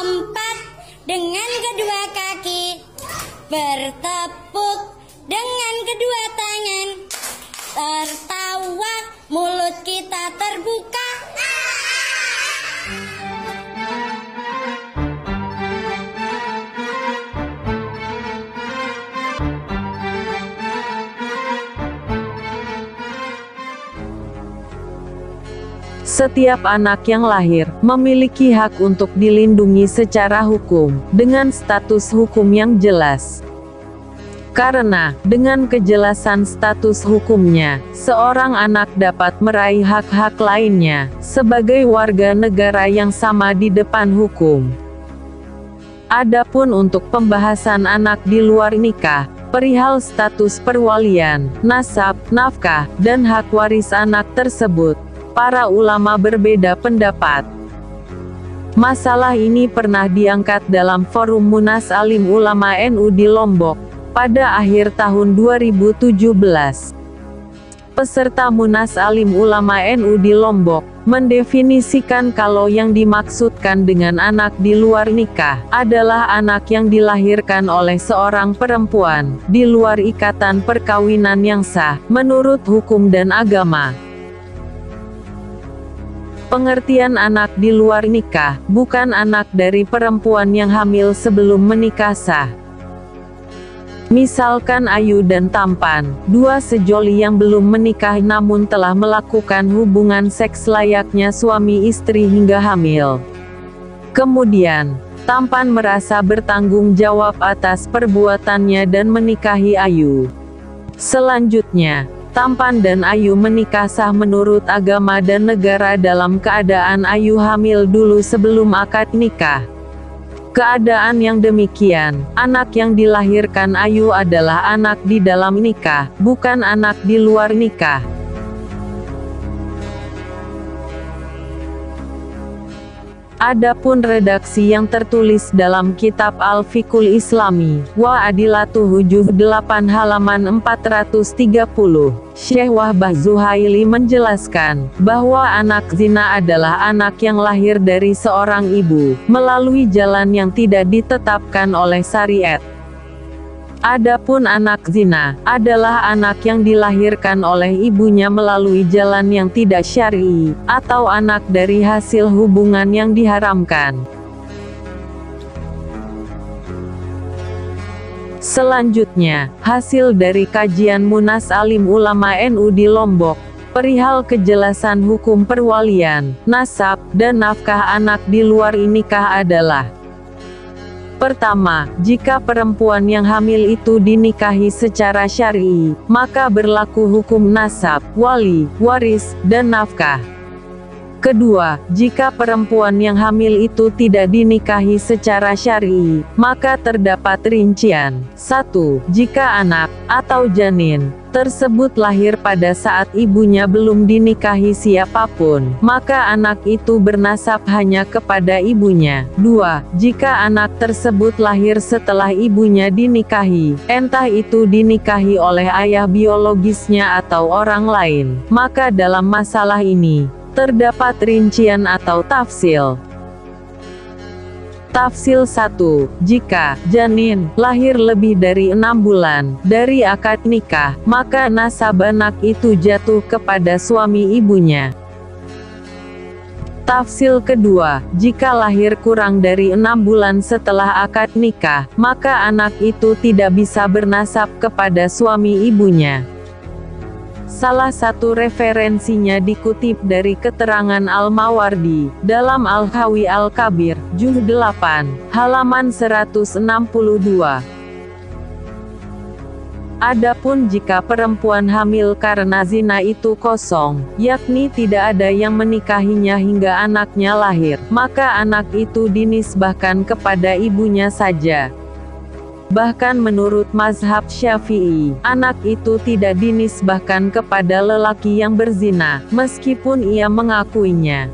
melompat dengan kedua kaki, bertepuk dengan kedua tangan, tertawa mulut kita terbuka. Setiap anak yang lahir memiliki hak untuk dilindungi secara hukum dengan status hukum yang jelas. Karena dengan kejelasan status hukumnya, seorang anak dapat meraih hak-hak lainnya sebagai warga negara yang sama di depan hukum. Adapun untuk pembahasan anak di luar nikah, perihal status perwalian, nasab, nafkah, dan hak waris anak tersebut, para ulama berbeda pendapat. Masalah ini pernah diangkat dalam forum Munas Alim Ulama NU di Lombok pada akhir tahun 2017. Peserta Munas Alim Ulama NU di Lombok mendefinisikan kalau yang dimaksudkan dengan anak di luar nikah adalah anak yang dilahirkan oleh seorang perempuan di luar ikatan perkawinan yang sah menurut hukum dan agama. Pengertian anak di luar nikah bukan anak dari perempuan yang hamil sebelum menikah sah. Misalkan Ayu dan Tampan, dua sejoli yang belum menikah namun telah melakukan hubungan seks layaknya suami istri hingga hamil. Kemudian, Tampan merasa bertanggung jawab atas perbuatannya dan menikahi Ayu. Selanjutnya, Tampan dan Ayu menikah sah menurut agama dan negara dalam keadaan Ayu hamil dulu sebelum akad nikah. Keadaan yang demikian, anak yang dilahirkan Ayu adalah anak di dalam nikah, bukan anak di luar nikah. Adapun redaksi yang tertulis dalam kitab Al-Fiqhul Islami, Wa Adilatuhu Juz 8 halaman 430, Syekh Wahbah Zuhaili menjelaskan, bahwa anak zina adalah anak yang lahir dari seorang ibu, melalui jalan yang tidak ditetapkan oleh syariat. Adapun anak zina, adalah anak yang dilahirkan oleh ibunya melalui jalan yang tidak syar'i, atau anak dari hasil hubungan yang diharamkan. Selanjutnya, hasil dari kajian Munas Alim Ulama NU di Lombok, perihal kejelasan hukum perwalian, nasab, dan nafkah anak di luar nikah adalah: pertama, jika perempuan yang hamil itu dinikahi secara syar'i, maka berlaku hukum nasab, wali, waris, dan nafkah. Kedua, jika perempuan yang hamil itu tidak dinikahi secara syar'i, maka terdapat rincian. 1. Jika anak, atau janin, tersebut lahir pada saat ibunya belum dinikahi siapapun, maka anak itu bernasab hanya kepada ibunya. 2. Jika anak tersebut lahir setelah ibunya dinikahi, entah itu dinikahi oleh ayah biologisnya atau orang lain, maka dalam masalah ini terdapat rincian atau tafsil. Tafsil 1. Jika janin lahir lebih dari 6 bulan dari akad nikah, maka nasab anak itu jatuh kepada suami ibunya. Tafsil kedua, jika lahir kurang dari 6 bulan setelah akad nikah, maka anak itu tidak bisa bernasab kepada suami ibunya. Salah satu referensinya dikutip dari keterangan Al-Mawardi, dalam Al-Khawi Al-Kabir, Juz 8, halaman 162. Adapun jika perempuan hamil karena zina itu kosong, yakni tidak ada yang menikahinya hingga anaknya lahir, maka anak itu dinisbahkan kepada ibunya saja. Bahkan menurut mazhab Syafi'i, anak itu tidak dinisbahkan kepada lelaki yang berzina, meskipun ia mengakuinya.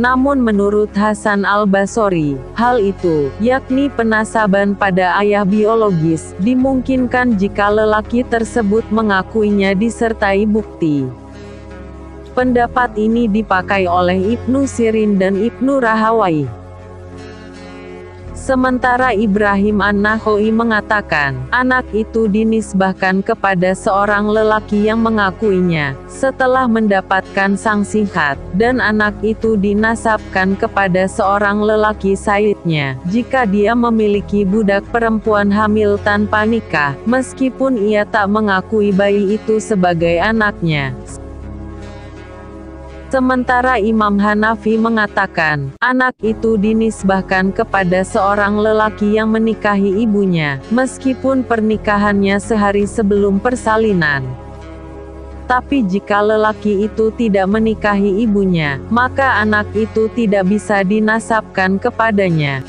Namun menurut Hasan al-Basri, hal itu, yakni penasaban pada ayah biologis, dimungkinkan jika lelaki tersebut mengakuinya disertai bukti. Pendapat ini dipakai oleh Ibnu Sirin dan Ibnu Rahawai. Sementara Ibrahim An-Nakha'i mengatakan, anak itu dinisbahkan kepada seorang lelaki yang mengakuinya, setelah mendapatkan sanksi had, dan anak itu dinasabkan kepada seorang lelaki sayyidnya, jika dia memiliki budak perempuan hamil tanpa nikah, meskipun ia tak mengakui bayi itu sebagai anaknya. Sementara Imam Hanafi mengatakan, anak itu dinisbahkan kepada seorang lelaki yang menikahi ibunya, meskipun pernikahannya sehari sebelum persalinan. Tapi jika lelaki itu tidak menikahi ibunya, maka anak itu tidak bisa dinasabkan kepadanya.